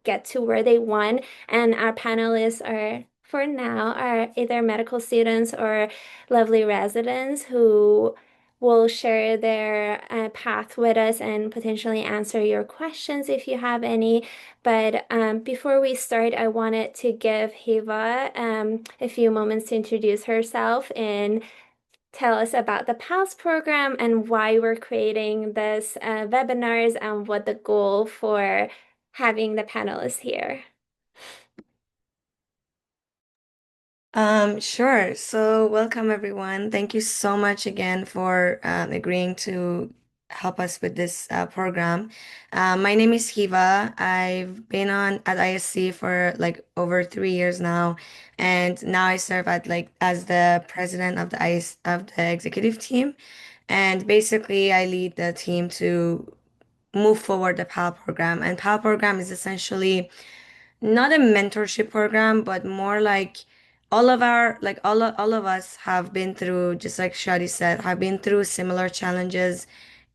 get to where they want. And our panelists are, for now, are either medical students or lovely residents who will share their path with us and potentially answer your questions if you have any. But before we start, I wanted to give Hiva a few moments to introduce herself and tell us about the PALS program and why we're creating this webinars and what the goal for having the panelists here. Sure. So welcome everyone. Thank you so much again for agreeing to help us with this program. My name is Hiva. I've been on at ISC for like over 3 years now, and now I serve at like as the president of the IS of the executive team. And basically, I lead the team to move forward the PAL program. And PAL program is essentially not a mentorship program, but more like all of us have been through, just like Shadi said, have been through similar challenges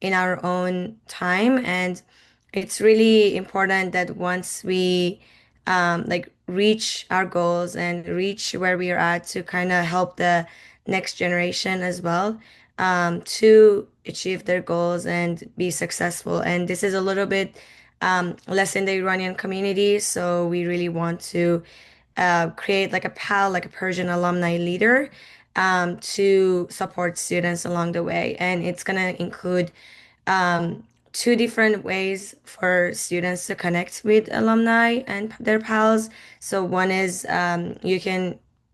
in our own time. And it's really important that once we like reach our goals and reach where we are at to kind of help the next generation as well to achieve their goals and be successful. And this is a little bit less in the Iranian community. So we really want to create like a PAL, like a Persian alumni leader, to support students along the way. And it's going to include two different ways for students to connect with alumni and their pals. So one is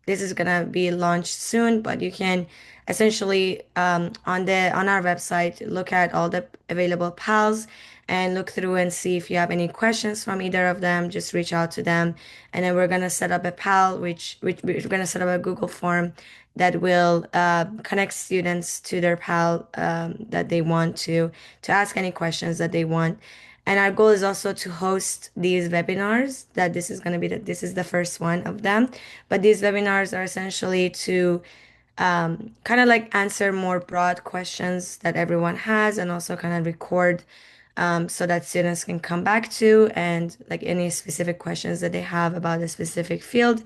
this is gonna be launched soon, but you can essentially on our website look at all the available pals and look through and see if you have any questions from either of them. Just reach out to them, and then we're gonna set up a pal, which we're gonna set up a Google form that will connect students to their pal that they want to ask any questions that they want. And our goal is also to host these webinars that this is going to be this is the first one of them. But these webinars are essentially to kind of like answer more broad questions that everyone has and also kind of record so that students can come back to and like any specific questions that they have about a specific field,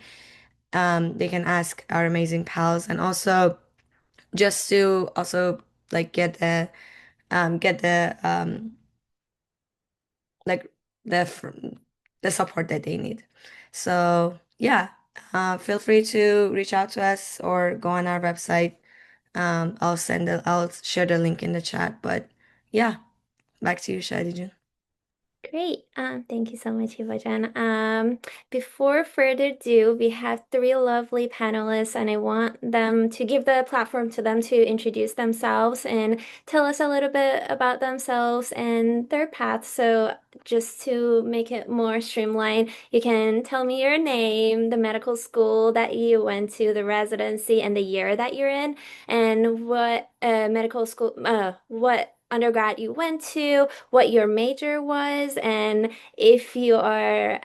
they can ask our amazing pals. And also just to also like get like the support that they need. So yeah, feel free to reach out to us or go on our website. I'll share the link in the chat. But yeah, back to you, Shadijun. Great. Thank you so much, Hibajan. Before further ado, we have three lovely panelists, and I want them to give the platform to them to introduce themselves and tell us a little bit about themselves and their path. So, just to make it more streamlined, you can tell me your name, the medical school that you went to, the residency, and the year that you're in, and what medical school, what undergrad you went to, what your major was, and if you are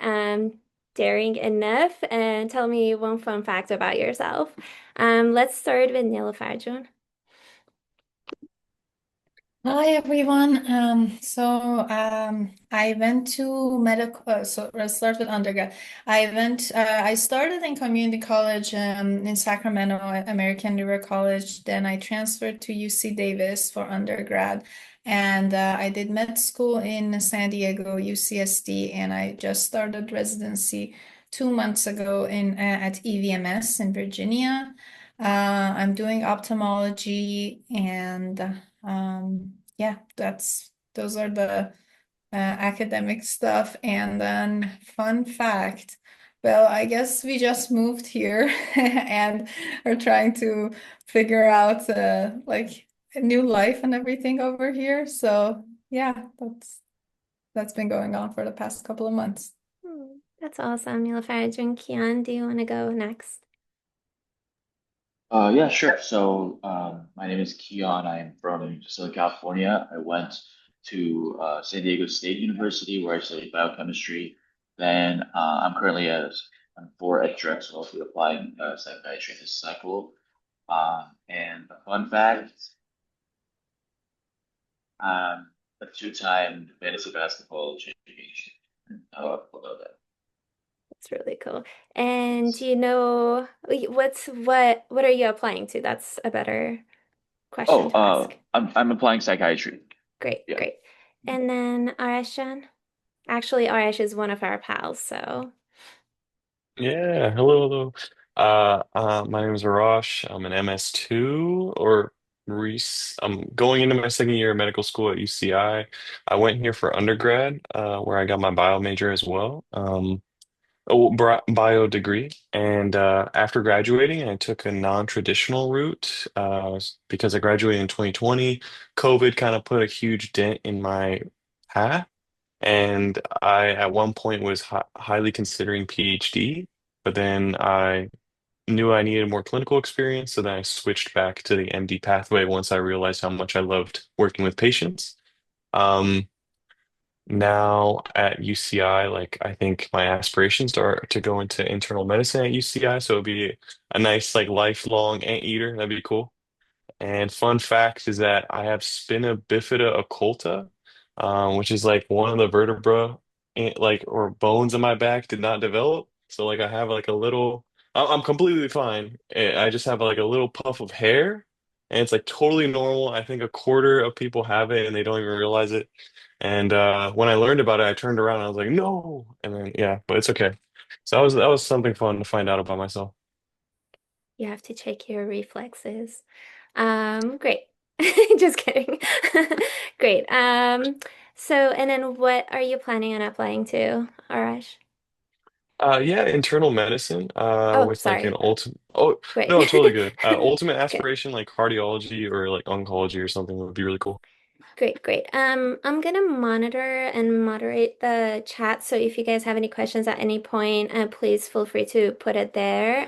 daring enough, and tell me one fun fact about yourself. Let's start with Niloufar, June. Hi everyone. I went to medical. Let's start with undergrad. I started in community college in Sacramento at American River College. Then I transferred to UC Davis for undergrad, and I did med school in San Diego, UCSD, and I just started residency 2 months ago in at EVMS in Virginia. I'm doing ophthalmology and. Yeah, those are the academic stuff. And then fun fact, well, I guess we just moved here and are trying to figure out like a new life and everything over here. So yeah, that's been going on for the past couple of months. That's awesome, Niloufar. June, Kian, do you want to go next? Yeah, sure. So, my name is Kian. I'm from Southern California. I went to San Diego State University where I studied biochemistry. Then I'm at Drexel, I'll be applying psychiatry this cycle. And a fun fact, um, a two-time fantasy basketball champion. We'll know that. That's really cool. And do you know what are you applying to? That's a better question Oh, to ask. I'm applying psychiatry. Great, Yeah. great. And then Arash, actually Arash is one of our pals, so Yeah, hello, hello. My name is Arash. I'm an MS2 or Reese. I'm going into my second year of medical school at UCI. I went here for undergrad, where I got my bio major as well, bio degree. And after graduating, I took a non-traditional route because I graduated in 2020. COVID kind of put a huge dent in my path. And I, at one point, was highly considering PhD, but then I knew I needed more clinical experience, so then I switched back to the MD pathway once I realized how much I loved working with patients. Um, Now at UCI, like I think my aspirations are to go into internal medicine at UCI, so it'd be a nice like lifelong anteater. That'd be cool. And fun fact is that I have spina bifida occulta, which is like one of the vertebra, like or bones in my back did not develop. So like I have like a little, I'm completely fine. I just have like a little puff of hair, and it's like totally normal. I think a quarter of people have it, and they don't even realize it. And when I learned about it, I turned around and I was like, no. And then yeah, but it's okay. So that was something fun to find out about myself. you have to check your reflexes. Great. Just kidding. Great. So and then what are you planning on applying to, Arash? Yeah, internal medicine, Oh, with like an sorry. ultimate, oh, Great. no, totally good. Ultimate Good. aspiration, like cardiology or like oncology or something would be really cool. Great, great. I'm gonna monitor and moderate the chat. So if you guys have any questions at any point, please feel free to put it there.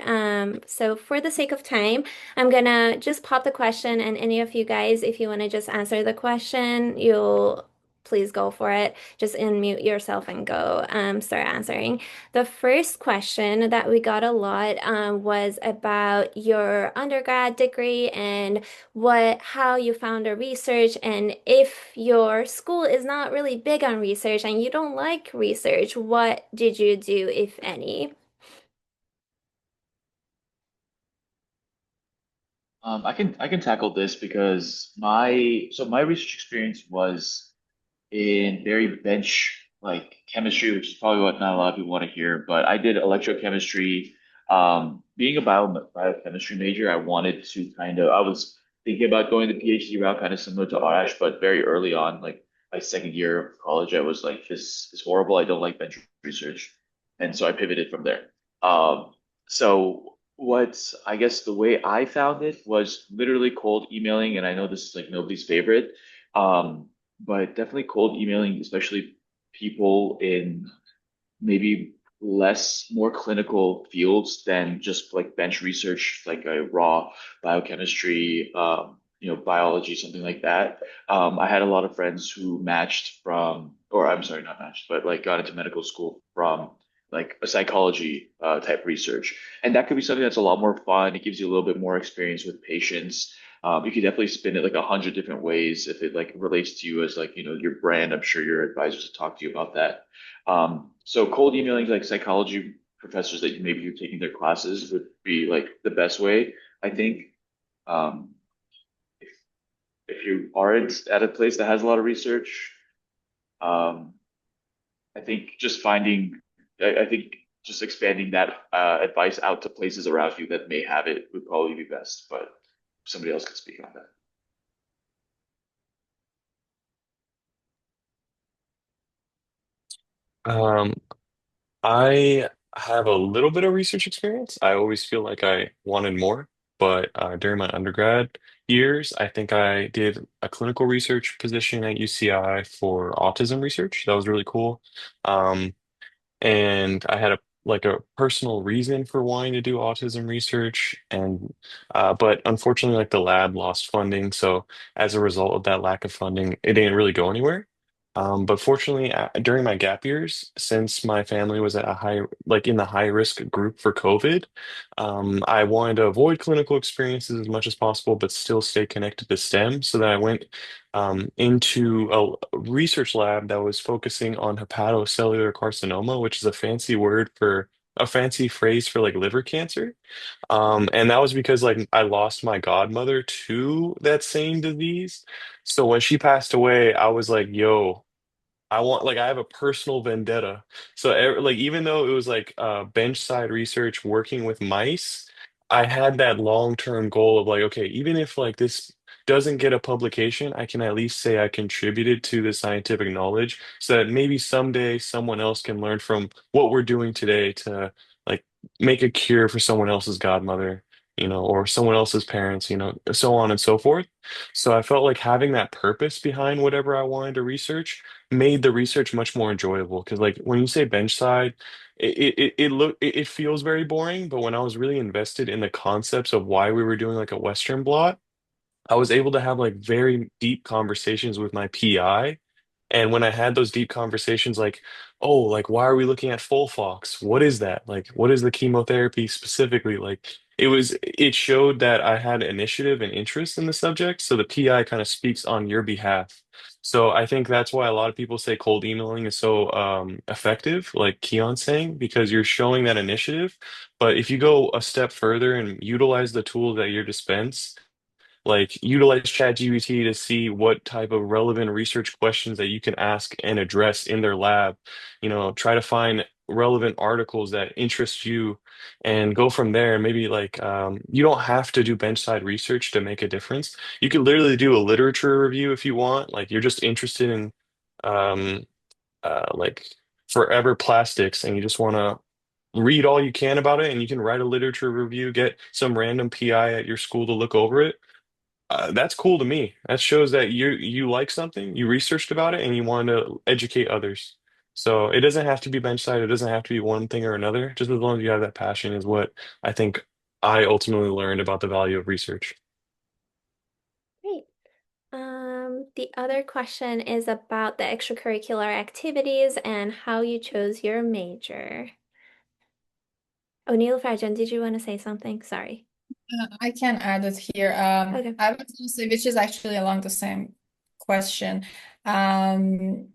So for the sake of time, I'm gonna just pop the question, and any of you guys, if you want to just answer the question, you'll please go for it. Just unmute yourself and go start answering. The first question that we got a lot was about your undergrad degree and how you found the research, and if your school is not really big on research and you don't like research, what did you do, if any? I can tackle this because my research experience was in very bench like chemistry, which is probably what not a lot of people want to hear. But I did electrochemistry. Being a biochemistry major, I wanted to I was thinking about going the PhD route, kind of similar to Arash, but very early on, like my second year of college, I was like, this is horrible. I don't like bench research, and so I pivoted from there. So what I guess the way I found it was literally cold emailing, and I know this is like nobody's favorite. Um, but definitely cold emailing, especially people in maybe more clinical fields than just like bench research, like a raw biochemistry, biology, something like that. I had a lot of friends who matched from, or I'm sorry, not matched, but like got into medical school from like a psychology type research. And that could be something that's a lot more fun. It gives you a little bit more experience with patients. You could definitely spin it like 100 different ways if it like relates to you as like, your brand. I'm sure your advisors will talk to you about that. So cold emailing like psychology professors that maybe you're taking their classes would be like the best way. I think um, if, if you aren't at a place that has a lot of research, um, I think I think just expanding that advice out to places around you that may have it would probably be best. But somebody else could speak on that. Um, I have a little bit of research experience. I always feel like I wanted more, but during my undergrad years, I think I did a clinical research position at UCI for autism research. That was really cool. Um, and I had a personal reason for wanting to do autism research, and but unfortunately, like the lab lost funding, so as a result of that lack of funding, it didn't really go anywhere. But fortunately, during my gap years, since my family was at a like in the high risk group for COVID, I wanted to avoid clinical experiences as much as possible, but still stay connected to STEM. So that I went into a research lab that was focusing on hepatocellular carcinoma, which is a fancy word for a fancy phrase for like liver cancer. And that was because like I lost my godmother to that same disease. So when she passed away, I was like, yo. I want like I have a personal vendetta. So like even though it was like bench side research working with mice, I had that long-term goal of like, okay, even if like this doesn't get a publication, I can at least say I contributed to the scientific knowledge so that maybe someday someone else can learn from what we're doing today to like make a cure for someone else's godmother, or someone else's parents, so on and so forth. So I felt like having that purpose behind whatever I wanted to research made the research much more enjoyable because like when you say bench side it feels very boring, but when I was really invested in the concepts of why we were doing like a Western blot, I was able to have like very deep conversations with my PI. And when I had those deep conversations, like, oh, like, why are we looking at Folfox? What is that? Like, what is the chemotherapy specifically? Like, it showed that I had initiative and interest in the subject. So the PI kind of speaks on your behalf. So I think that's why a lot of people say cold emailing is so effective, like Keon's saying, because you're showing that initiative. But if you go a step further and utilize the tools at your dispense, like utilize ChatGPT to see what type of relevant research questions that you can ask and address in their lab. Try to find relevant articles that interest you and go from there. Maybe like you don't have to do bench side research to make a difference. You could literally do a literature review if you want. Like you're just interested in um, like forever plastics and you just want to read all you can about it and you can write a literature review, get some random PI at your school to look over it. That's cool to me. That shows that you like something, you researched about it, and you want to educate others. So it doesn't have to be bench side. It doesn't have to be one thing or another. Just as long as you have that passion is what I think I ultimately learned about the value of research. Great. The other question is about the extracurricular activities and how you chose your major. Oh, Niloufar, did you want to say something? Sorry. I can add it here. Okay. I was going to say, which is actually along the same question. Um,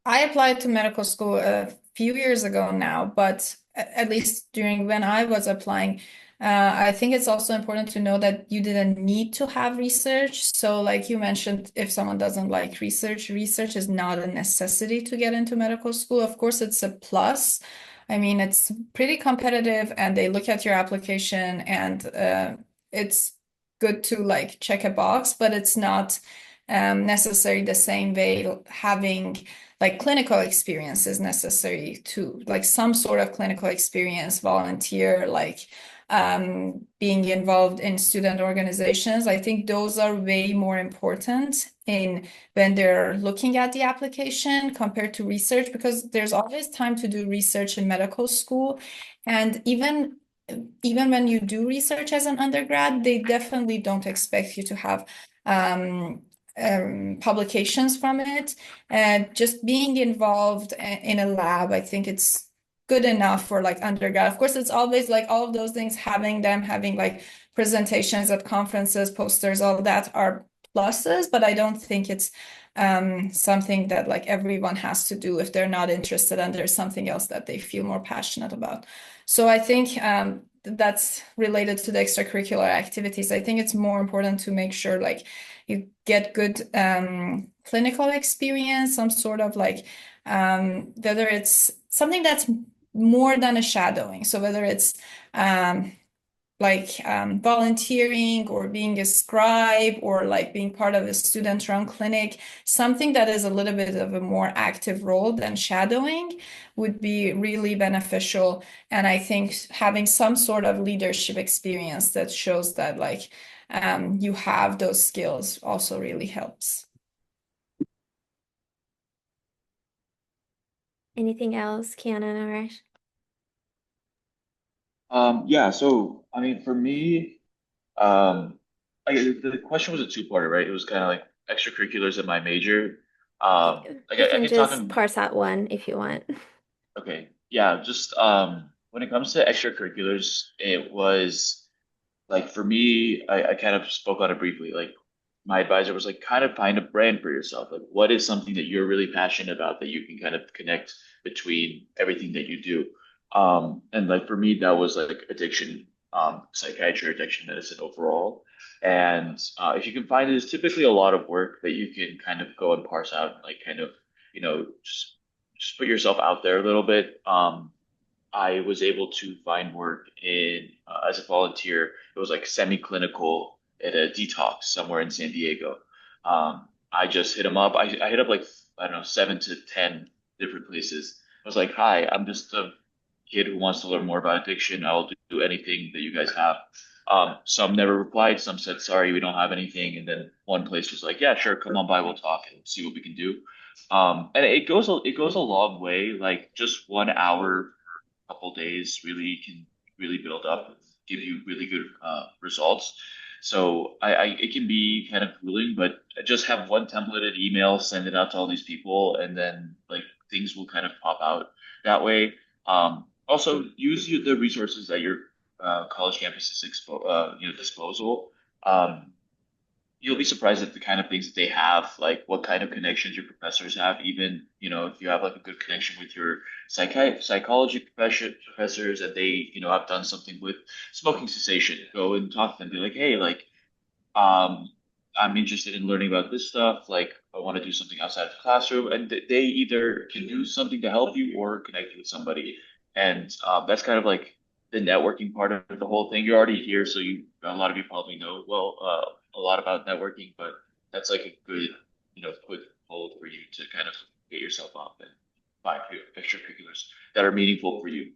I applied to medical school a few years ago now, but at least during when I was applying, I think it's also important to know that you didn't need to have research. So, like you mentioned, if someone doesn't like research, research is not a necessity to get into medical school. Of course, it's a plus. I mean, it's pretty competitive, and they look at your application, and it's good to like check a box, but it's not necessary the same way having like clinical experience is necessary to like some sort of clinical experience, volunteer, like being involved in student organizations. I think those are way more important in when they're looking at the application compared to research, because there's always time to do research in medical school. And even when you do research as an undergrad, they definitely don't expect you to have publications from it. And just being involved in a lab, I think it's good enough for like undergrad. Of course, it's always like all of those things, having like presentations at conferences, posters, all of that are pluses, but I don't think it's something that like everyone has to do if they're not interested and there's something else that they feel more passionate about. So I think that's related to the extracurricular activities. I think it's more important to make sure like you get good clinical experience, some sort of like whether it's something that's more than a shadowing. So whether it's volunteering or being a scribe or like being part of a student-run clinic, something that is a little bit of a more active role than shadowing would be really beneficial. And I think having some sort of leadership experience that shows that like you have those skills also really helps. Anything else, Kiana and Arash? Yeah, so I mean, for me, um, the question was a two-parter, right? It was kind of like extracurriculars in my major. Like We I can can talk just in. parse out one if you want. Okay, yeah, just when it comes to extracurriculars, it was like for me, I kind of spoke on it briefly. Like my advisor was like, kind of find a brand for yourself. Like, what is something that you're really passionate about that you can kind of connect between everything that you do? And like for me, that was like addiction, psychiatry, addiction medicine overall. And if you can find it, it's typically a lot of work that you can kind of go and parse out, like kind of, just put yourself out there a little bit. I was able to find work in as a volunteer. It was like semi-clinical at a detox somewhere in San Diego. I just hit them up. I hit up like I don't know 7 to 10 different places. I was like, "Hi, I'm just a kid who wants to learn more about addiction. I'll do anything that you guys have." Some never replied. Some said, "Sorry, we don't have anything." And then one place was like, "Yeah, sure, come on by. We'll talk and see what we can do." And it goes a long way. Like just 1 hour couple days really can really build up and give you really good results. So it can be kind of grueling, but just have one templated email, send it out to all these people, and then like things will kind of pop out that way. Also, use the resources at your college campus's disposal. Um, you'll be surprised at the kind of things that they have, like what kind of connections your professors have. Even, if you have like a good connection with your psychology professors and they, have done something with smoking cessation, go and talk to them. Be like, hey, like, um, I'm interested in learning about this stuff. Like, I want to do something outside of the classroom, and they either can do something to help you or connect you with somebody. And that's kind of like the networking part of the whole thing. You're already here, so a lot of you probably know a lot about networking, but that's like a good, quick hold for you to kind of get yourself up and find extracurriculars that are meaningful for you.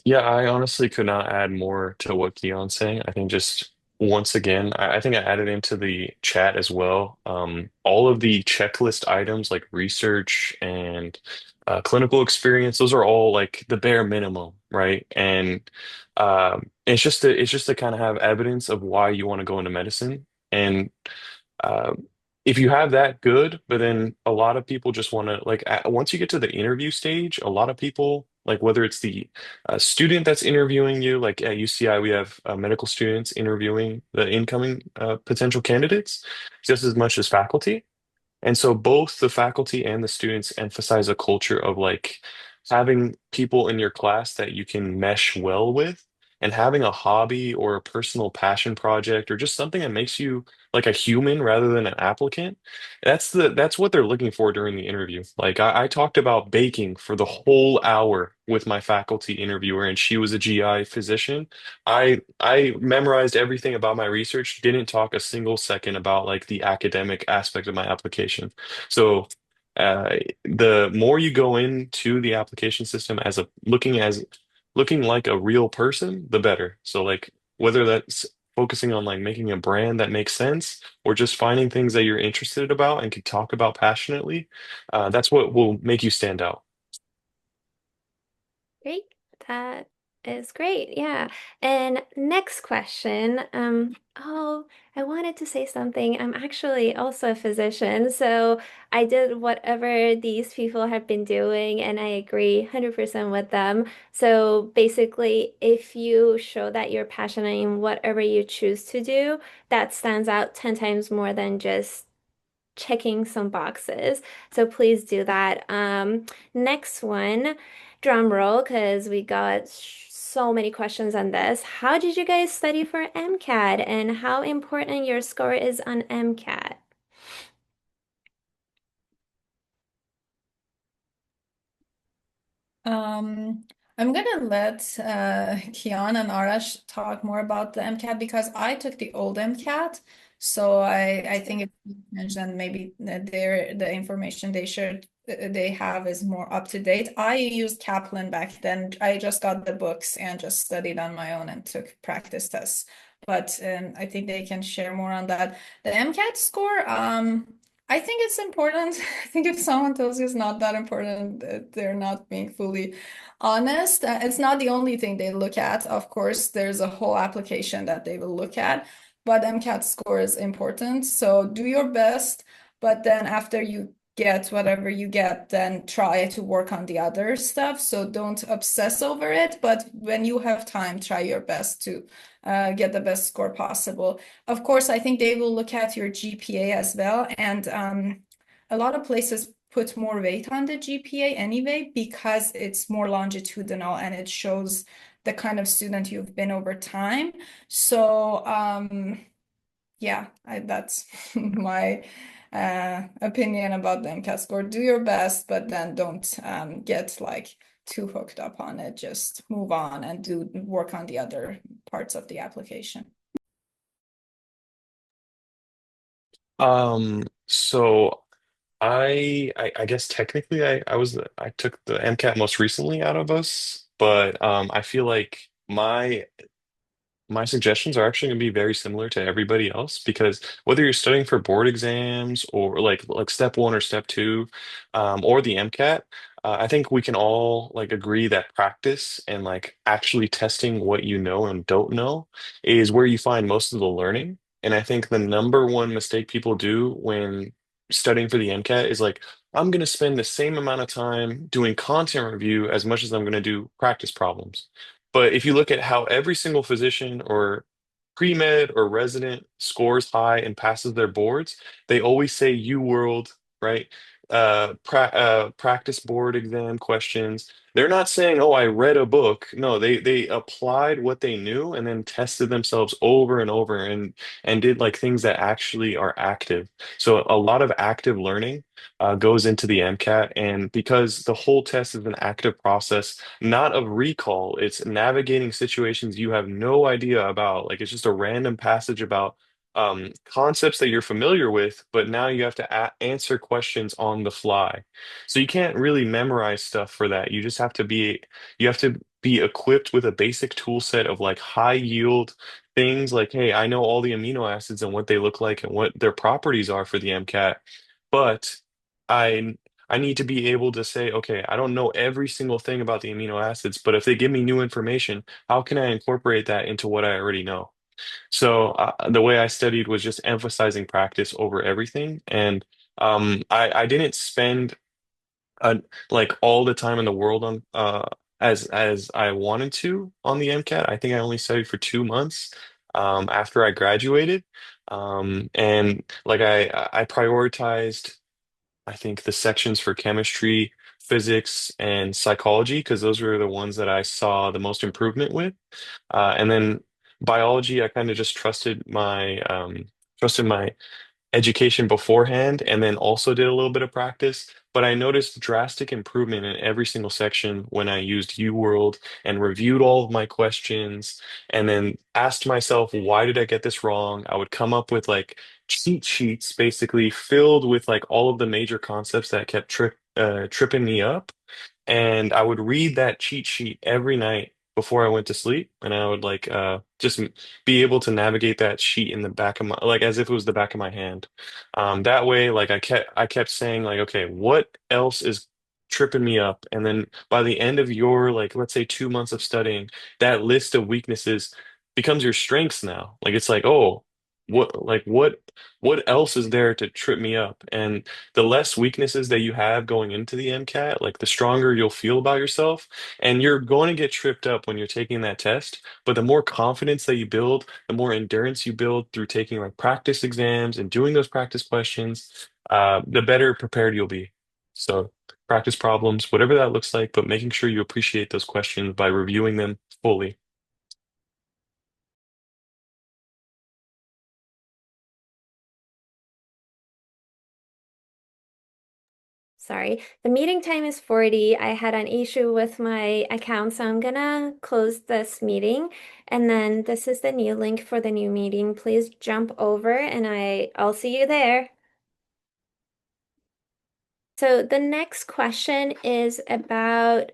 Yeah, I honestly could not add more to what Keon's saying. I think just once again, I think I added into the chat as well. All of the checklist items like research and clinical experience, those are all like the bare minimum, right? And it's just to kind of have evidence of why you want to go into medicine. And um, if you have that, good. But then a lot of people just want to like once you get to the interview stage, a lot of people like whether it's the student that's interviewing you, like at UCI, we have medical students interviewing the incoming potential candidates just as much as faculty. And so both the faculty and the students emphasize a culture of like having people in your class that you can mesh well with and having a hobby or a personal passion project or just something that makes you like a human rather than an applicant. That's what they're looking for during the interview. Like I talked about baking for the whole hour with my faculty interviewer and she was a GI physician. I memorized everything about my research, didn't talk a single second about like the academic aspect of my application. So the more you go into the application system looking like a real person, the better. So like whether that's focusing on like making a brand that makes sense or just finding things that you're interested about and can talk about passionately, that's what will make you stand out. Great. That is great. Yeah. And next question. Oh, I wanted to say something. I'm actually also a physician, so I did whatever these people have been doing, and I agree 100% with them. So basically, if you show that you're passionate in whatever you choose to do, that stands out 10 times more than just checking some boxes. So please do that. Next one, drum roll, because we got so many questions on this. How did you guys study for MCAT and how important your score is on MCAT? Um, I'm gonna let Kian and Arash talk more about the MCAT because I took the old MCAT, so I think it's mentioned maybe that the information they have is more up to date. I used Kaplan back then. I just got the books and just studied on my own and took practice tests. But I think they can share more on that. The MCAT score, I think it's important. I think if someone tells you it's not that important, they're not being fully honest. It's not the only thing they look at. Of course, there's a whole application that they will look at, but MCAT score is important. So do your best, but then after you get whatever you get, then try to work on the other stuff. So don't obsess over it, but when you have time, try your best to get the best score possible. Of course, I think they will look at your GPA as well. And a lot of places put more weight on the GPA anyway because it's more longitudinal and it shows the kind of student you've been over time. So, yeah, that's my opinion about the MCAT score. Do your best, but then don't get like too hooked up on it. Just move on and do work on the other parts of the application. So I guess technically I took the MCAT most recently out of us, but I feel like my suggestions are actually going to be very similar to everybody else because whether you're studying for board exams or like step one or step two, or the MCAT, I think we can all like agree that practice and like actually testing what you know and don't know is where you find most of the learning. And I think the number one mistake people do when studying for the MCAT is like, I'm going to spend the same amount of time doing content review as much as I'm going to do practice problems. But if you look at how every single physician or pre-med or resident scores high and passes their boards, they always say U World, right? Practice board exam questions. They're not saying, "Oh, I read a book." No, they applied what they knew and then tested themselves over and over and did like things that actually are active. So a lot of active learning goes into the MCAT, and because the whole test is an active process not of recall. It's navigating situations you have no idea about. Like it's just a random passage about concepts that you're familiar with, but now you have to answer questions on the fly. So you can't really memorize stuff for that. You have to be equipped with a basic tool set of like high yield things like, hey, I know all the amino acids and what they look like and what their properties are for the MCAT, but I I need to be able to say, okay, I don't know every single thing about the amino acids, but if they give me new information, how can I incorporate that into what I already know? So the way I studied was just emphasizing practice over everything. And I didn't spend uh, like all the time in the world on as I wanted to on the MCAT. I think I only studied for 2 months after I graduated. And like I prioritized I think the sections for chemistry, physics, and psychology, because those were the ones that I saw the most improvement with. And then biology, I kind of just trusted my education beforehand and then also did a little bit of practice. But I noticed drastic improvement in every single section when I used UWorld and reviewed all of my questions and then asked myself, why did I get this wrong? I would come up with like cheat sheets basically filled with like all of the major concepts that kept tripping me up. And I would read that cheat sheet every night before I went to sleep, and I would like just be able to navigate that sheet in the back of my like as if it was the back of my hand. That way, like I kept saying like, okay, what else is tripping me up? And then by the end of your like let's say 2 months of studying, that list of weaknesses becomes your strengths now. Like it's like, oh, what else is there to trip me up? And the less weaknesses that you have going into the MCAT, like the stronger you'll feel about yourself. And you're going to get tripped up when you're taking that test. But the more confidence that you build, the more endurance you build through taking like practice exams and doing those practice questions, the better prepared you'll be. So practice problems, whatever that looks like, but making sure you appreciate those questions by reviewing them fully. Sorry, the meeting time is 40. I had an issue with my account, so I'm gonna close this meeting. And then this is the new link for the new meeting. Please jump over and I'll see you there. So the next question is about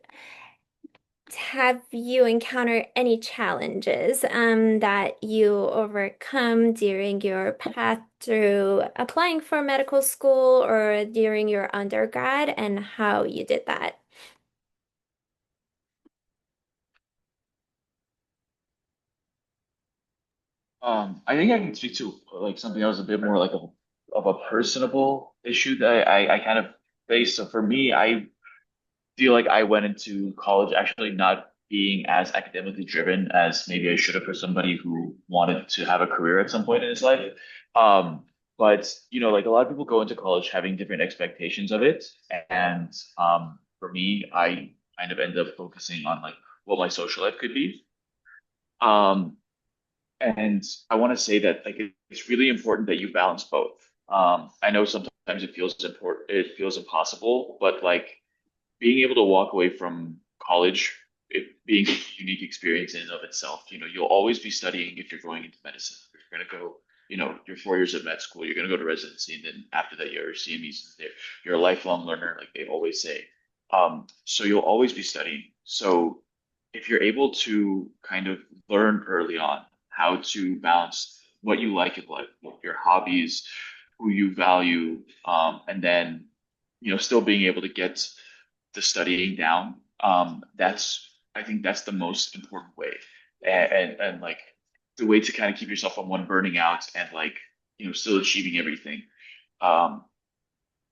have you encountered any challenges that you overcome during your path through applying for medical school or during your undergrad, and how you did that? I think I can speak to like something that was a bit more like of a personable issue that I kind of faced. So for me, I feel like I went into college actually not being as academically driven as maybe I should have for somebody who wanted to have a career at some point in his life. Um, but you know, like a lot of people go into college having different expectations of it, and for me, I kind of ended up focusing on like what my social life could be. Um, and I want to say that like it's really important that you balance both. I know sometimes it feels important, it feels impossible, but like being able to walk away from college, it being a unique experience in and of itself. You know, you'll always be studying if you're going into medicine. If you're going to go, you know, you're 4 years of med school, you're going to go to residency, and then after that, your CMEs is there. You're a lifelong learner, like they always say. So you'll always be studying. So if you're able to kind of learn early on how to balance what you like in life, your hobbies, who you value, and then still being able to get the studying down. That's I think that's the most important way, and like the way to kind of keep yourself from one burning out and like still achieving everything. Um,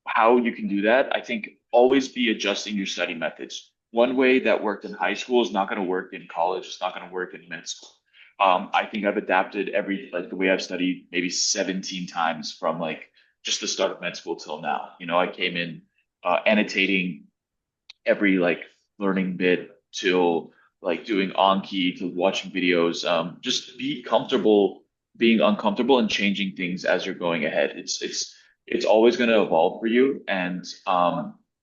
how you can do that, I think always be adjusting your study methods. One way that worked in high school is not going to work in college. It's not going to work in med school. I think I've adapted every like the way I've studied maybe 17 times from like just the start of med school till now. I came in annotating every like learning bit till like doing Anki to watching videos. Just be comfortable being uncomfortable and changing things as you're going ahead. It's always going to evolve for you, and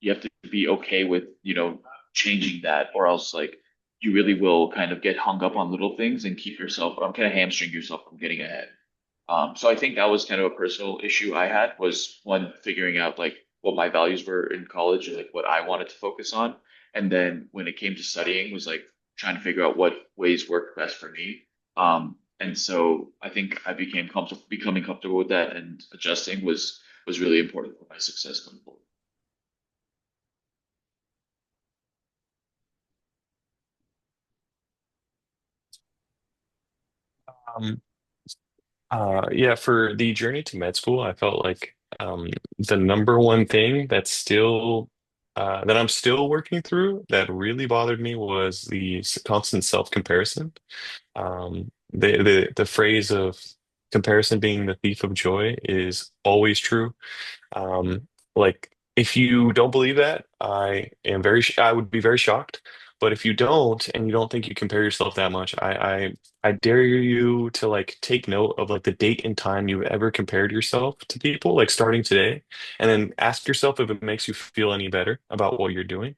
you have to be okay with changing that, or else like you really will kind of get hung up on little things and keep yourself kind of hamstring yourself from getting ahead. So I think that was kind of a personal issue I had was one figuring out like what my values were in college and like what I wanted to focus on. And then when it came to studying was like trying to figure out what ways worked best for me. And so I think I became comfortable becoming comfortable with that and adjusting was really important for my success going forward. Um, yeah, for the journey to med school, I felt like the number one thing that I'm still working through that really bothered me was the constant self-comparison. The phrase of comparison being the thief of joy is always true. Um, like if you don't believe that, I would be very shocked. But if you don't, and you don't think you compare yourself that much, I dare you to like take note of like the date and time you've ever compared yourself to people, like starting today, and then ask yourself if it makes you feel any better about what you're doing.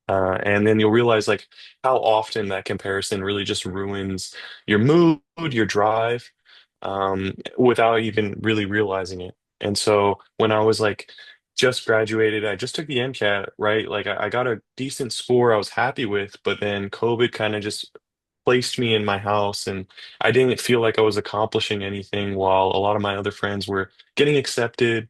And then you'll realize like how often that comparison really just ruins your mood, your drive, without even really realizing it. And so when I was like just graduated, I just took the MCAT, right? Like I got a decent score I was happy with, but then COVID kind of just placed me in my house and I didn't feel like I was accomplishing anything while a lot of my other friends were getting accepted.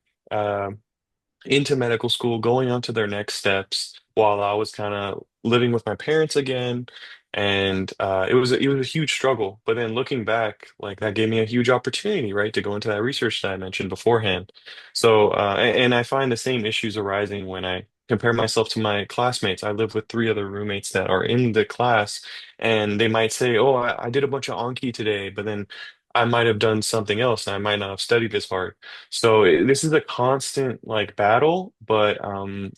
Into medical school, going on to their next steps while I was kind of living with my parents again. And it was a huge struggle. But then looking back, like that gave me a huge opportunity, right, to go into that research that I mentioned beforehand. So and I find the same issues arising when I compare myself to my classmates. I live with three other roommates that are in the class, and they might say, "Oh, I did a bunch of Anki today," but then I might have done something else, and I might not have studied as hard. So this is a constant like battle, but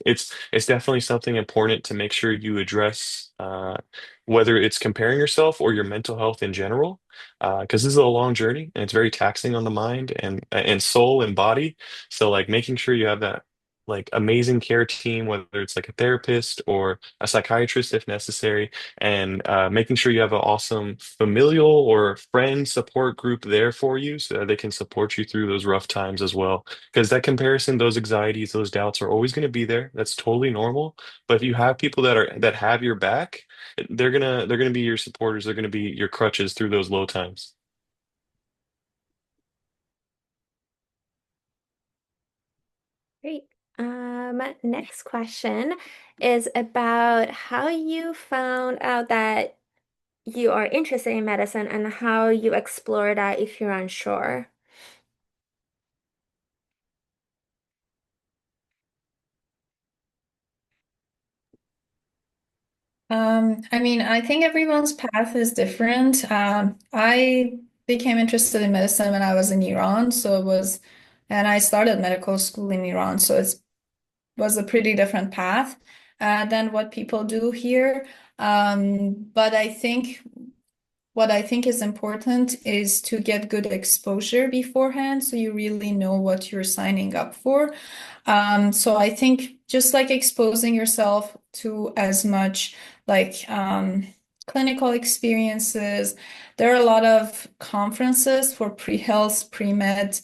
it's definitely something important to make sure you address, whether it's comparing yourself or your mental health in general, because this is a long journey and it's very taxing on the mind and soul and body. So like making sure you have that. like amazing care team, whether it's like a therapist or a psychiatrist if necessary, and making sure you have an awesome familial or friend support group there for you so that they can support you through those rough times as well. Because that comparison, those anxieties, those doubts are always going to be there. That's totally normal. But if you have people that have your back, they're gonna be your supporters. They're gonna be your crutches through those low times. Great. Next question is about how you found out that you are interested in medicine and how you explore that if you're unsure. I mean, I think everyone's path is different. I became interested in medicine when I was in Iran, and I started medical school in Iran, so it was a pretty different path than what people do here. But what I think is important is to get good exposure beforehand so you really know what you're signing up for. So I think just like exposing yourself to as much like clinical experiences. There are a lot of conferences for pre-health, pre-med.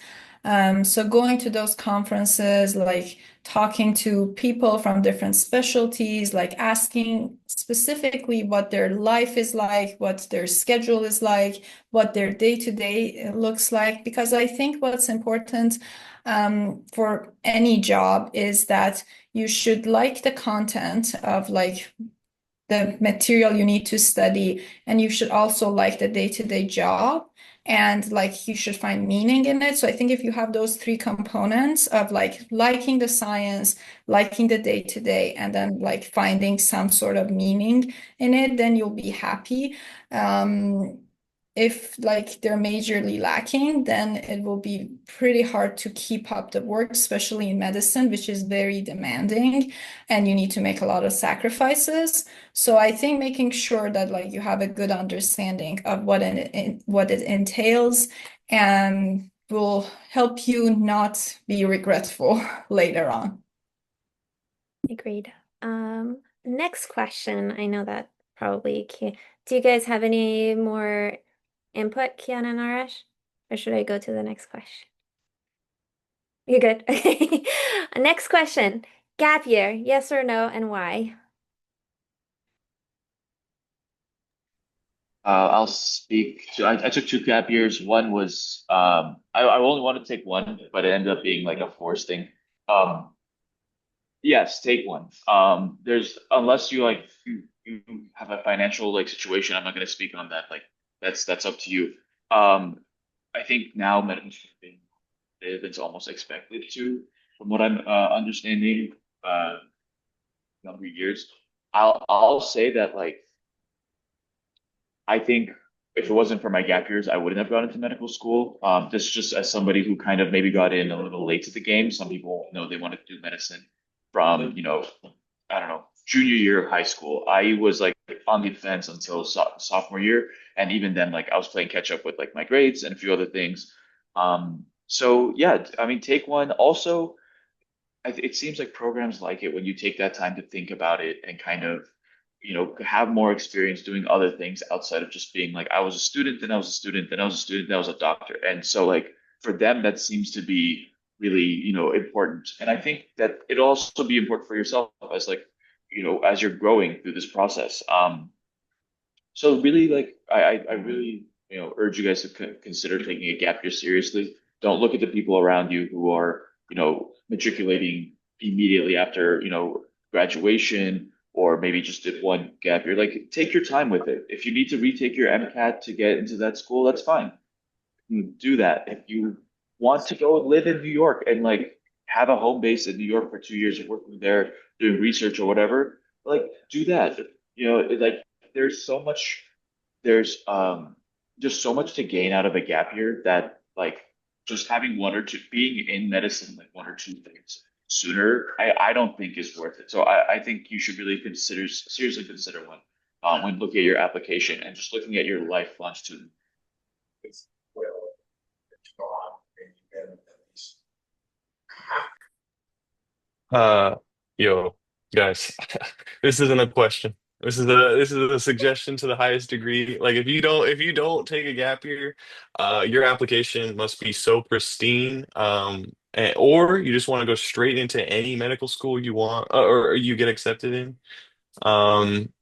So going to those conferences, like talking to people from different specialties, like asking specifically what their life is like, what their schedule is like, what their day-to-day looks like. Because I think what's important for any job is that you should like the content of like the material you need to study, and you should also like the day-to-day job, and like you should find meaning in it. So I think if you have those three components of like liking the science, liking the day-to-day, and then like finding some sort of meaning in it, then you'll be happy. If like they're majorly lacking, then it will be pretty hard to keep up the work, especially in medicine, which is very demanding and you need to make a lot of sacrifices. So I think making sure that like you have a good understanding of what it entails and will help you not be regretful later on. Agreed. Next question. I know that probably can. Do you guys have any more input, Kian and Arash? Or should I go to the next question? You good? Okay. Next question. Gap year, yes or no, and why? I'll speak to, I took two gap years. One was, I only wanted to take one, but it ended up being like a forced thing. Um, yes, take one. Unless you like, you have a financial like situation, I'm not going to speak on that. Like that's up to you. Um, I think now medical students it's almost expected to, from what I'm understanding, uh, number of years. I'll say that like I think if it wasn't for my gap years, I wouldn't have gone into medical school. This just as somebody who kind of maybe got in a little late to the game. Some people know they want to do medicine from, I don't know, junior year of high school. I was like on the fence until sophomore year, and even then, like I was playing catch up with like my grades and a few other things. So yeah, I mean, take one. Also, it seems like programs like it when you take that time to think about it and kind of, have more experience doing other things outside of just being like, I was a student, then I was a student, then I was a student, then I was a doctor. And so like for them, that seems to be really, important. And I think that it'll also be important for yourself as like, as you're growing through this process. So really, like, I really, urge you guys to consider taking a gap year seriously. Don't look at the people around you who are, matriculating immediately after, graduation, or maybe just did one gap year. Like, take your time with it. If you need to retake your MCAT to get into that school, that's fine. You can do that. If you want to go live in New York and like have a home base in New York for 2 years and working there, doing research or whatever, like do that. Like there's so much there's just so much to gain out of a gap year that like just having one or two being in medicine like one or two things sooner I don't think is worth it. So I think you should really seriously consider one when looking at your application and just looking at your life longitudinally. Well, it's gone, and you can at least have. Uh, yo, guys, this isn't a question. This is a suggestion to the highest degree. Like if you don't take a gap year, your application must be so pristine. Or you just want to go straight into any medical school you want, or you get accepted in. Um,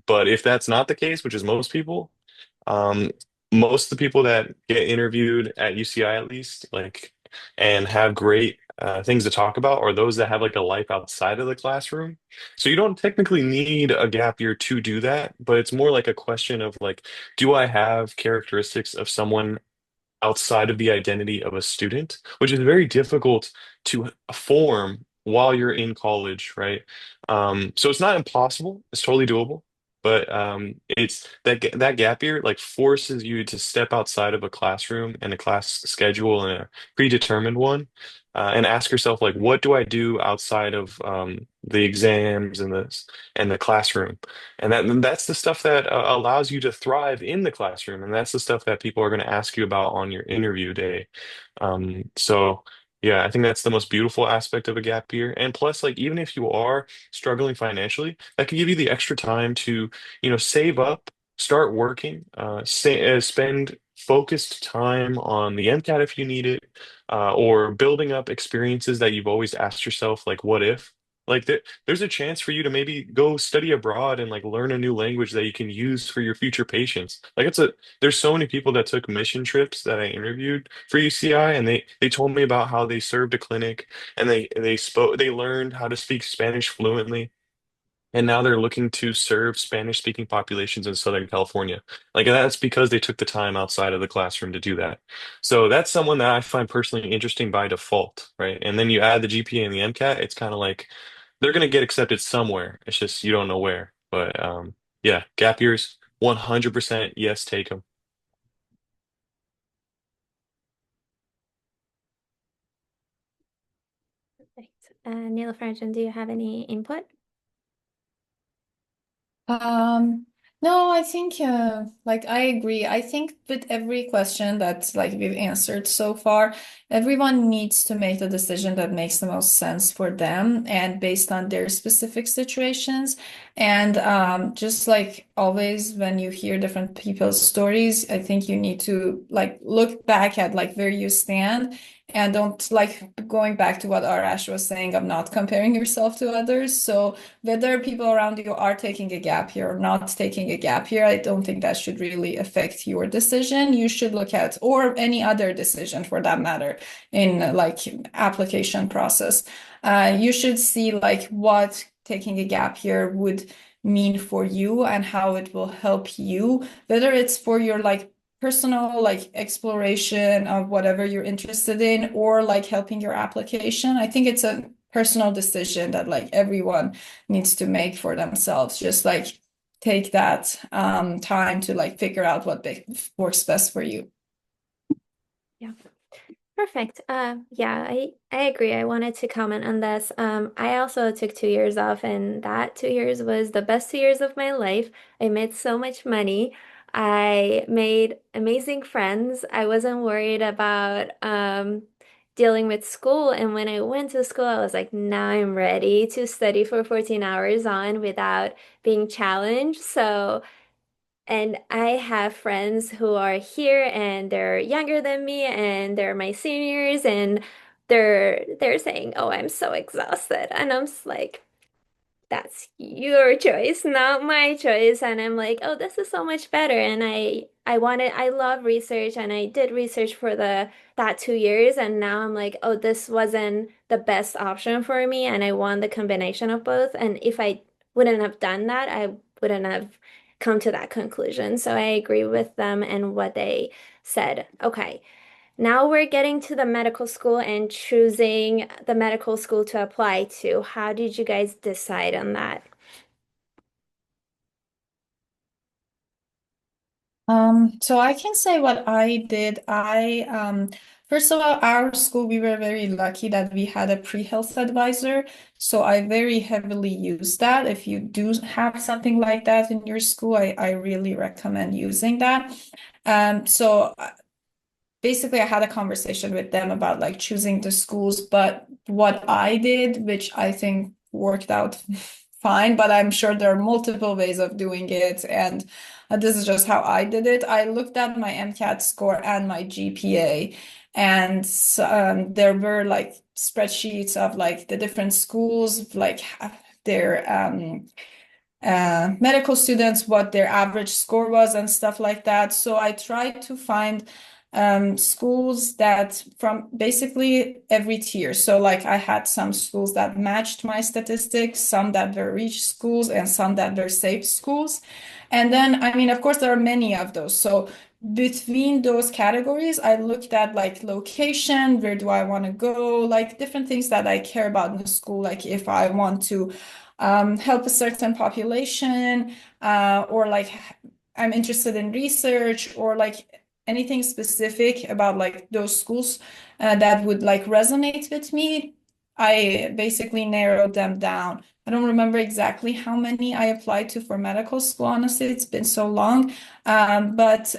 but if that's not the case, which is most people, um, most of the people that get interviewed at UCI at least, like, and have great things to talk about are those that have like a life outside of the classroom. So you don't technically need a gap year to do that, but it's more like a question of like, do I have characteristics of someone outside of the identity of a student, which is very difficult to form while you're in college, right? So it's not impossible; it's totally doable. But it's that gap year like forces you to step outside of a classroom and a class schedule and a predetermined one, and ask yourself like, what do I do outside of the exams and the classroom? And that's the stuff that allows you to thrive in the classroom. And that's the stuff that people are going to ask you about on your interview day. So yeah, I think that's the most beautiful aspect of a gap year. And plus, like, even if you are struggling financially, that can give you the extra time to, save up, start working, spend focused time on the MCAT if you need it, or building up experiences that you've always asked yourself, like, what if? Like there's a chance for you to maybe go study abroad and like learn a new language that you can use for your future patients. Like there's so many people that took mission trips that I interviewed for UCI, and they told me about how they served a clinic and they learned how to speak Spanish fluently. And now they're looking to serve Spanish speaking populations in Southern California. Like that's because they took the time outside of the classroom to do that. So that's someone that I find personally interesting by default, right? And then you add the GPA and the MCAT, it's kind of like they're going to get accepted somewhere. It's just you don't know where. But yeah, gap years, 100% yes, take them. Perfect. Niloufar, do you have any input? Um, no, I think like I agree. I think with every question that like we've answered so far, everyone needs to make the decision that makes the most sense for them and based on their specific situations. And just like always, when you hear different people's stories, I think you need to like look back at like where you stand and don't like going back to what Arash was saying of not comparing yourself to others. So whether people around you are taking a gap year or not taking a gap year, I don't think that should really affect your decision. You should look at, or any other decision for that matter, in like application process. You should see like what taking a gap year would mean for you and how it will help you, whether it's for your like personal like exploration of whatever you're interested in or like helping your application. I think it's a personal decision that like everyone needs to make for themselves. Just like take that time to like figure out what works best for you. Yeah. Perfect. Yeah, I agree. I wanted to comment on this. I also took 2 years off, and that 2 years was the best 2 years of my life. I made so much money. I made amazing friends. I wasn't worried about dealing with school. And when I went to school, I was like, now I'm ready to study for 14 hours on without being challenged. So and I have friends who are here and they're younger than me and they're my seniors and they're saying, "Oh, I'm so exhausted." And I'm just like, that's your choice, not my choice. And I'm like, oh, this is so much better. And I love research and I did research for the that 2 years. And now I'm like, oh, this wasn't the best option for me. And I want the combination of both. And if I wouldn't have done that, I wouldn't have come to that conclusion. So I agree with them and what they said. Okay. Now we're getting to the medical school and choosing the medical school to apply to. How did you guys decide on that? So I can say what I did. First of all, our school, we were very lucky that we had a pre-health advisor. So I very heavily used that. If you do have something like that in your school, I really recommend using that. So basically I had a conversation with them about like choosing the schools, but what I did, which I think worked out fine, but I'm sure there are multiple ways of doing it, and this is just how I did it. I looked at my MCAT score and my GPA, and there were like spreadsheets of like the different schools, like their medical students, what their average score was and stuff like that. So I tried to find schools that from basically every tier. So like I had some schools that matched my statistics, some that were rich schools, and some that were safe schools. And then, I mean, of course, there are many of those. So between those categories, I looked at like location, where do I want to go, like different things that I care about in the school, like if I want to help a certain population, or like I'm interested in research, or like anything specific about like those schools that would like resonate with me. I basically narrowed them down. I don't remember exactly how many I applied to for medical school. Honestly, it's been so long. But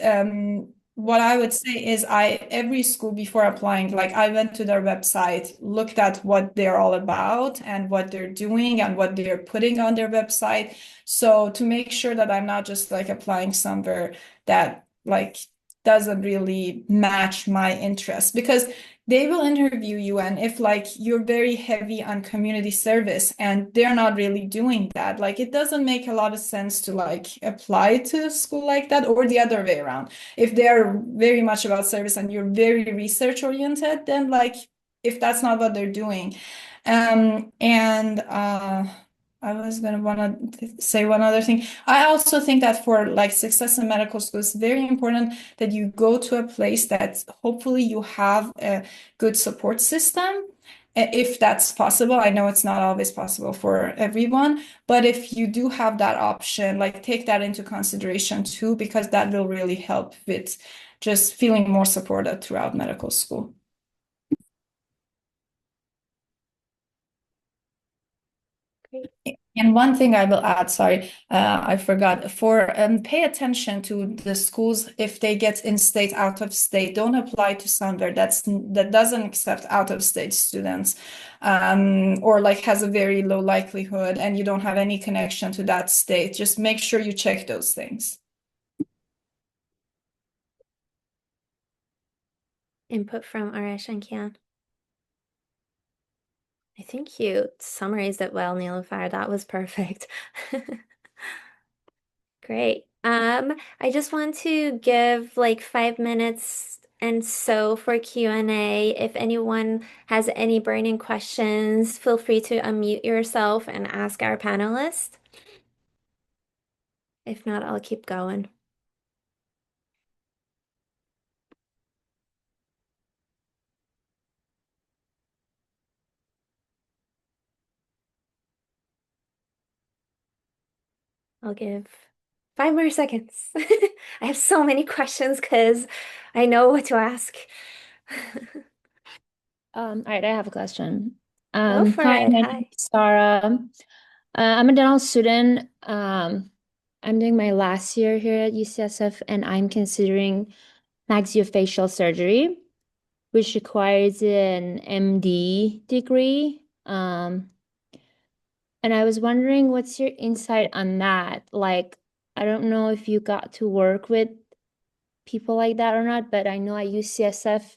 what I would say is every school before applying, like I went to their website, looked at what they're all about and what they're doing and what they're putting on their website. So to make sure that I'm not just like applying somewhere that like doesn't really match my interests, because they will interview you, and if like you're very heavy on community service and they're not really doing that, like it doesn't make a lot of sense to like apply to a school like that, or the other way around. If they're very much about service and you're very research oriented, then like if that's not what they're doing. And I was gonna wanna say one other thing. I also think that for like success in medical school, it's very important that you go to a place that hopefully you have a good support system, if that's possible. I know it's not always possible for everyone, but if you do have that option, like take that into consideration too, because that will really help with just feeling more supported throughout medical school. Great. And one thing I will add, sorry, I forgot, for pay attention to the schools if they get in state, out of state. Don't apply to somewhere that doesn't accept out of state students, or like has a very low likelihood and you don't have any connection to that state. Just make sure you check those things. Input from Arash and Kian. I think you summarized it well, Niloufar. That was perfect. Great. I just want to give like 5 minutes and so for Q&A. If anyone has any burning questions, feel free to unmute yourself and ask our panelists. If not, I'll keep going. I'll give 5 more seconds. I have so many questions because I know what to ask. All right, I have a question. Go for Hi, it. my name Hi. is Sarah. I'm a dental student. I'm doing my last year here at UCSF, and I'm considering maxillofacial surgery, which requires an MD degree. And I was wondering, what's your insight on that? Like, I don't know if you got to work with people like that or not, but I know at UCSF,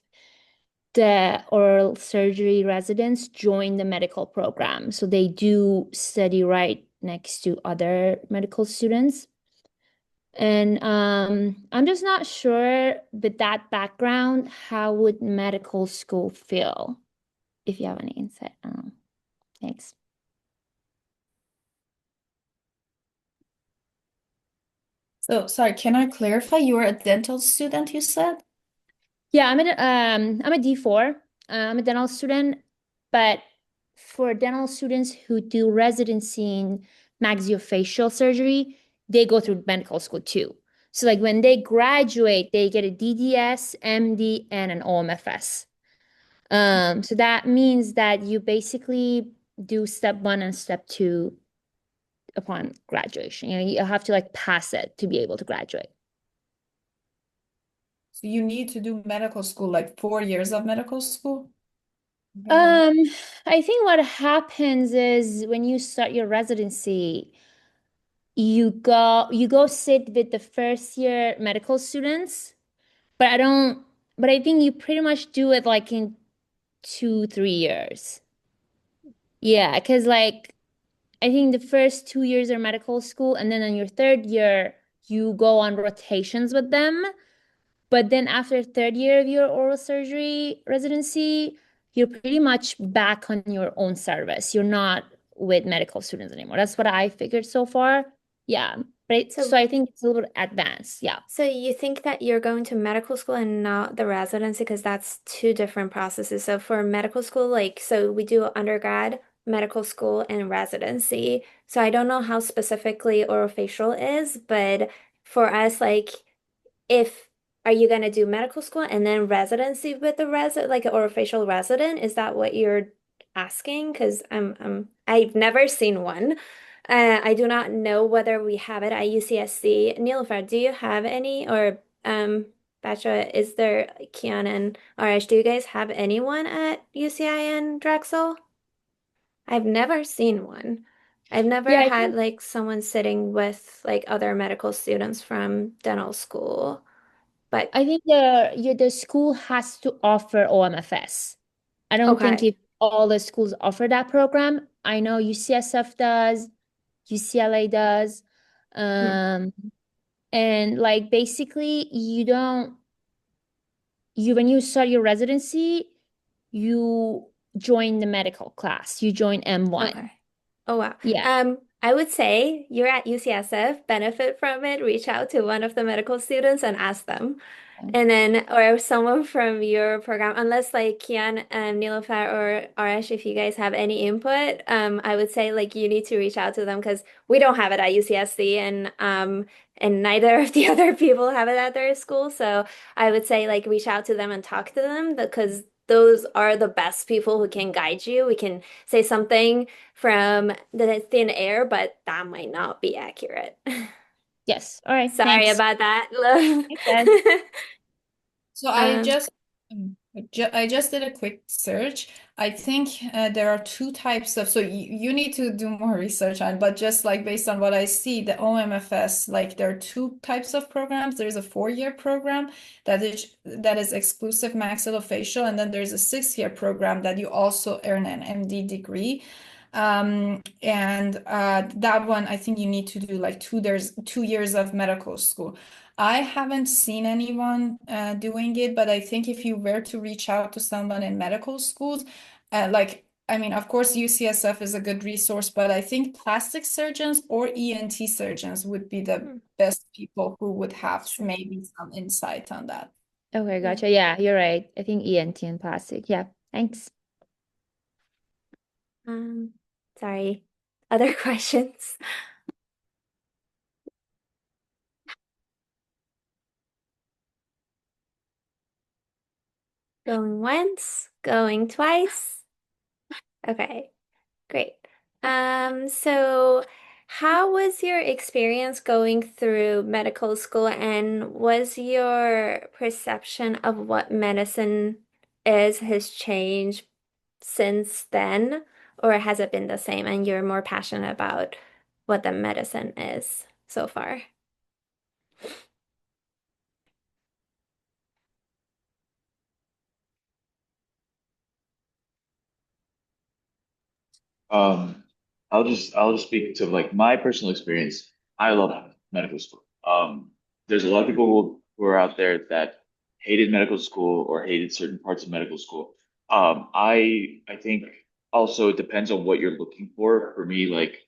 the oral surgery residents join the medical program. So they do study right next to other medical students. And I'm just not sure with that background, how would medical school feel? If you have any insight. Thanks. So sorry, can I clarify? You were a dental student, you said? Yeah, I'm a D4. I'm a dental student, but for dental students who do residency in maxillofacial surgery, they go through medical school too. So like when they graduate, they get a DDS, MD, and an OMFS. So that means that you basically do step 1 and step 2 upon graduation. You know, you have to like pass it to be able to graduate. So you need to do medical school, like 4 years of medical school? Um, I think what happens is when you start your residency, you go sit with the first year medical students, but I think you pretty much do it like in 2, 3 years. Yeah, because like I think the first 2 years are medical school, and then on your third year, you go on rotations with them. But then after third year of your oral surgery residency, you're pretty much back on your own service. You're not with medical students anymore. That's what I figured so far. Yeah. So So I think it's a little bit advanced. Yeah. So you think that you're going to medical school and not the residency because that's two different processes. So for medical school, like, so we do undergrad, medical school, and residency. So I don't know how specifically orofacial is, but for us, like, if are you gonna do medical school and then residency with the like an orofacial resident? Is that what you're asking? Because I've never seen one. I do not know whether we have it at UCSC. Niloufar, do you have any or Batra, is there Kian and Arash, do you guys have anyone at UCI and Drexel? I've never seen one. I've Yeah, never I had think like someone sitting with like other medical students from dental school. But I think the school has to offer OMFS. I don't think okay. if all the schools offer that program. I know UCSF does, UCLA does. Hmm. Um, and like basically you when you start your residency, you join the medical class. You join M1. Okay. Oh wow. Yeah. I would say you're at UCSF, benefit from it, reach out to one of the medical students and ask them. And then, or someone from your program, unless like Kian and Niloufar or Arash, if you guys have any input, I would say like you need to reach out to them because we don't have it at UCSD and neither of the other people have it at their school. So I would say like reach out to them and talk to them because those are the best people who can guide you. We can say something from the thin air, but that might not be accurate. Yes. All right. Sorry Thanks. about that. Okay. So Um, I just did a quick search. I think there are two types of, so you need to do more research on, but just like based on what I see, the OMFS, like there are two types of programs. There's a 4-year program that is exclusive maxillofacial, and then there's a 6-year program that you also earn an MD degree. And that one, I think you need to do like 2 years of medical school. I haven't seen anyone doing it, but I think if you were to reach out to someone in medical schools, like, I mean, of course, UCSF is a good resource, but I think plastic surgeons or ENT surgeons would be the hmm, best people who would have sure. maybe some insight on that. Okay, Yeah. gotcha. Yeah, you're right. I think ENT and plastic. Yeah. Thanks. Um, Sorry. Other questions? Going once, going twice. Okay, great. So how was your experience going through medical school, and was your perception of what medicine is has changed since then, or has it been the same and you're more passionate about what the medicine is so far? Um, I'll just speak to like my personal experience. I love medical school. There's a lot of people who are out there that hated medical school or hated certain parts of medical school. I think also it depends on what you're looking for. For me, like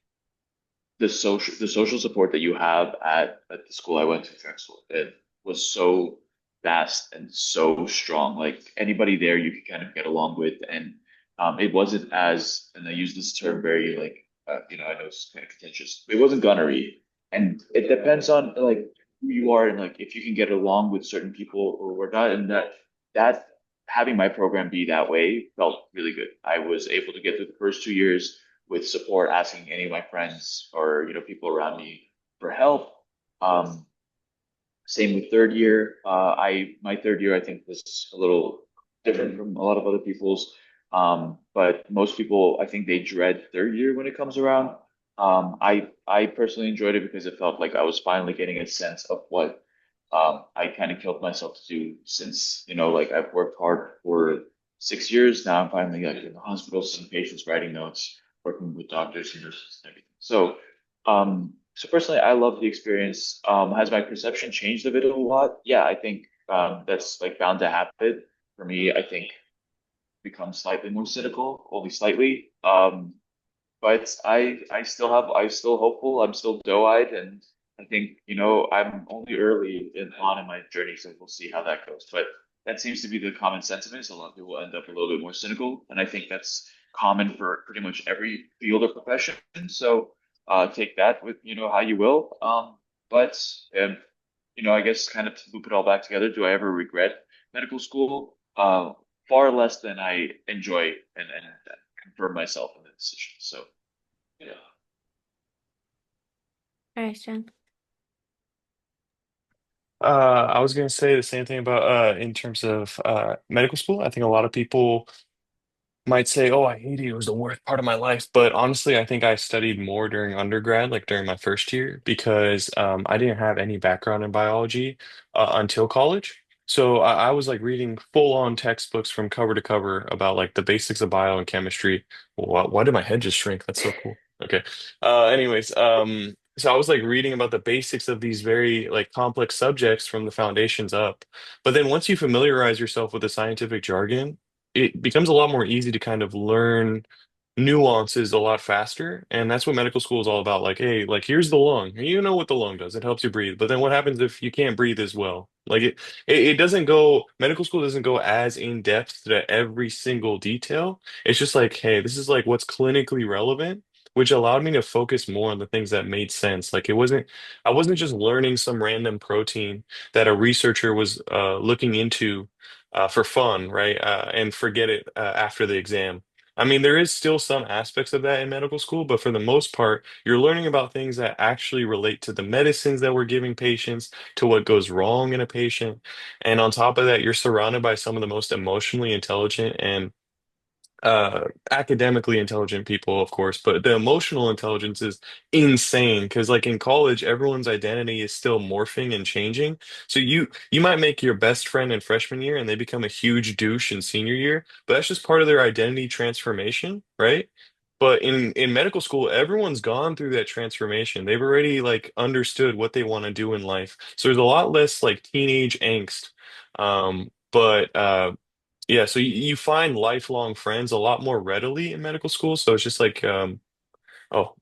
the social support that you have at the school I went to, Drexel, it was so vast and so strong. Like anybody there, you could kind of get along with, and it wasn't as, and I use this term very like, I know it's kind of contentious. It wasn't gunnery, and it depends on like who you are and like if you can get along with certain people or not, and that having my program be that way felt really good. I was able to get through the first 2 years with support, asking any of my friends or people around me for help. Um, Same with third year. My third year I think was a little different from a lot of other people's. But most people I think they dread third year when it comes around. I personally enjoyed it because it felt like I was finally getting a sense of what I kind of killed myself to do since, like I've worked hard for 6 years. Now I'm finally like in the hospital, seeing patients, writing notes, working with doctors and nurses and everything. So personally, I love the experience. Has my perception changed of it a lot? Yeah, I think that's like bound to happen. For me, I think become slightly more cynical, only slightly. But I'm still hopeful. I'm still doe-eyed, and I think I'm only early on in my journey, so we'll see how that goes. But that seems to be the common sentiment. So a lot of people end up a little bit more cynical, and I think that's common for pretty much every field or profession. So take that with how you will. But I guess kind of to loop it all back together, do I ever regret medical school? Far less than I enjoy and confirm myself in the decision. So yeah. All right, John. I was gonna say the same thing about in terms of medical school. I think a lot of people might say, "Oh, I hate it. It was the worst part of my life." But honestly, I think I studied more during undergrad, like during my first year, because I didn't have any background in biology until college. So I was like reading full-on textbooks from cover to cover about like the basics of bio and chemistry. Why did my head just shrink? That's so cool. Okay. Anyways, so I was like reading about the basics of these very like complex subjects from the foundations up. But then once you familiarize yourself with the scientific jargon, it becomes a lot more easy to kind of learn nuances a lot faster. And that's what medical school is all about. Like, hey, like here's the lung. You know what the lung does. It helps you breathe. But then what happens if you can't breathe as well? Like it doesn't go, medical school doesn't go as in depth to every single detail. It's just like, hey, this is like what's clinically relevant, which allowed me to focus more on the things that made sense. Like I wasn't just learning some random protein that a researcher was looking into for fun, right? And forget it after the exam. I mean, there is still some aspects of that in medical school, but for the most part, you're learning about things that actually relate to the medicines that we're giving patients, to what goes wrong in a patient. And on top of that, you're surrounded by some of the most emotionally intelligent and academically intelligent people, of course, but the emotional intelligence is insane because like in college, everyone's identity is still morphing and changing. So you might make your best friend in freshman year and they become a huge douche in senior year, but that's just part of their identity transformation, right? But in medical school, everyone's gone through that transformation. They've already like understood what they want to do in life. So there's a lot less like teenage angst. But yeah, so you find lifelong friends a lot more readily in medical school. So it's just like, oh,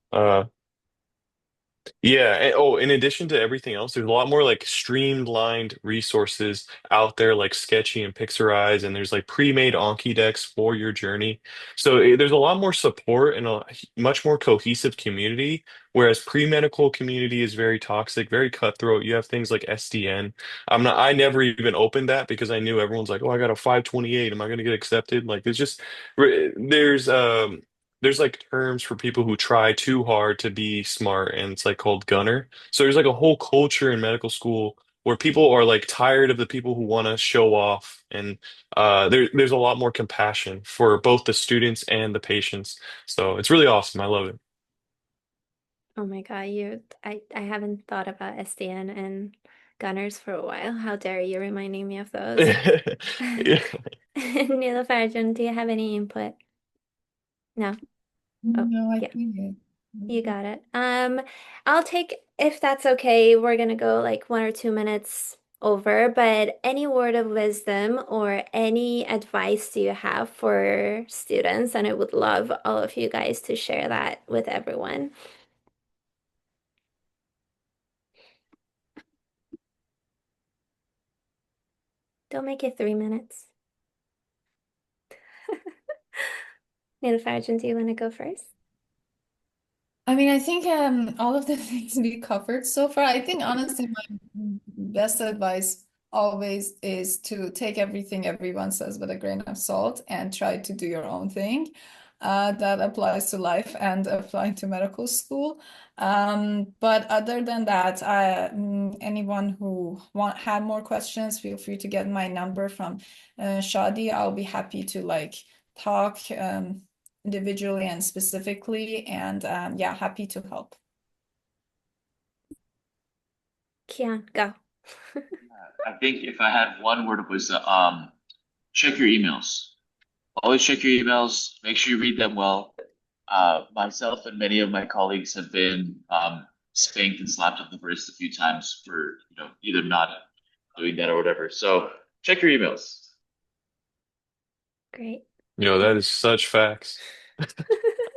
yeah. Oh, in addition to everything else, there's a lot more like streamlined resources out there, like Sketchy and Pixarize, and there's like pre-made Anki decks for your journey. So there's a lot more support and a much more cohesive community. Whereas pre-medical community is very toxic, very cutthroat. You have things like SDN. I never even opened that because I knew everyone's like, oh, I got a 528. Am I going to get accepted? Like, there's there's like terms for people who try too hard to be smart, and it's like called gunner. So there's like a whole culture in medical school where people are like tired of the people who want to show off, and there's a lot more compassion for both the students and the patients. So it's really awesome. I love Oh my God, I haven't thought about SDN and gunners for a while. How dare you reminding me of those? it. Yeah. Niloufar, do you have any input? No. Oh, No, I yeah. think it. You got it. I'll take, if that's okay, we're gonna go like 1 or 2 minutes over, but any word of wisdom or any advice do you have for students? And I would love all of you guys to share that with everyone. Don't make it 3 minutes. Niloufar, do you want to go first? I mean, I think all of the things we covered so far, I think honestly, my best advice always is to take everything everyone says with a grain of salt and try to do your own thing. that applies to life and applying to medical school. But other than that, anyone who had more questions, feel free to get my number from Shadi. I'll be happy to like talk individually and specifically, and yeah, happy to help. Kian, go. I think if I had one word of wisdom, check your emails. Always check your emails. Make sure you read them well. Myself and many of my colleagues have been spanked and slapped on the wrist a few times for either not doing that or whatever. So check your emails. Great. That is such facts.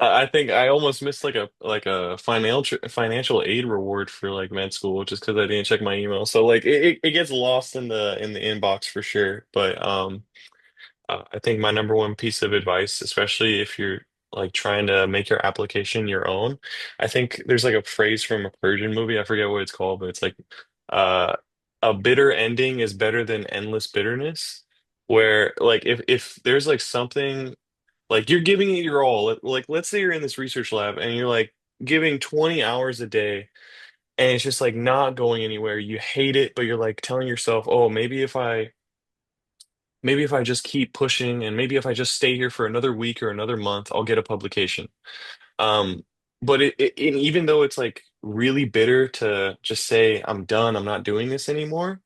I think I almost missed like a financial aid reward for like med school just because I didn't check my email. So like it gets lost in the inbox for sure. But I think my number one piece of advice, especially if you're like trying to make your application your own, I think there's like a phrase from a Persian movie. I forget what it's called, but it's like uh, a bitter ending is better than endless bitterness. Where like if there's like something like you're giving it your all, like let's say you're in this research lab and you're like giving 20 hours a day and it's just like not going anywhere. You hate it, but you're like telling yourself, oh, maybe if I just keep pushing and maybe if I just stay here for another week or another month, I'll get a publication. Um, but even though it's like really bitter to just say, I'm done, I'm not doing this anymore,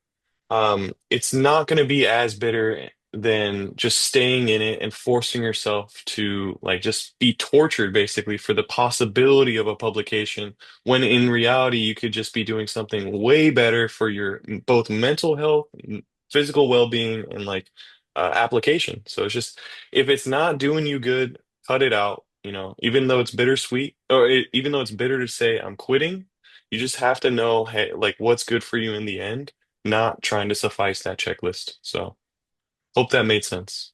it's not going to be as bitter than just staying in it and forcing yourself to like just be tortured basically for the possibility of a publication when in reality you could just be doing something way better for your both mental health, physical well-being, and like application. So it's just if it's not doing you good, cut it out. Even though it's bittersweet, or even though it's bitter to say I'm quitting, you just have to know, hey, like what's good for you in the end, not trying to suffice that checklist. So hope that made sense.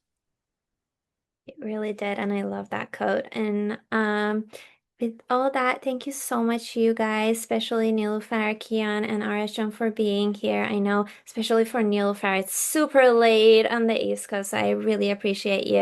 It really did, and I love that quote. And with all that, thank you so much, you guys, especially Niloufar, Kian, and Arash for being here. I know, especially for Niloufar, it's super late on the East Coast, so I really appreciate you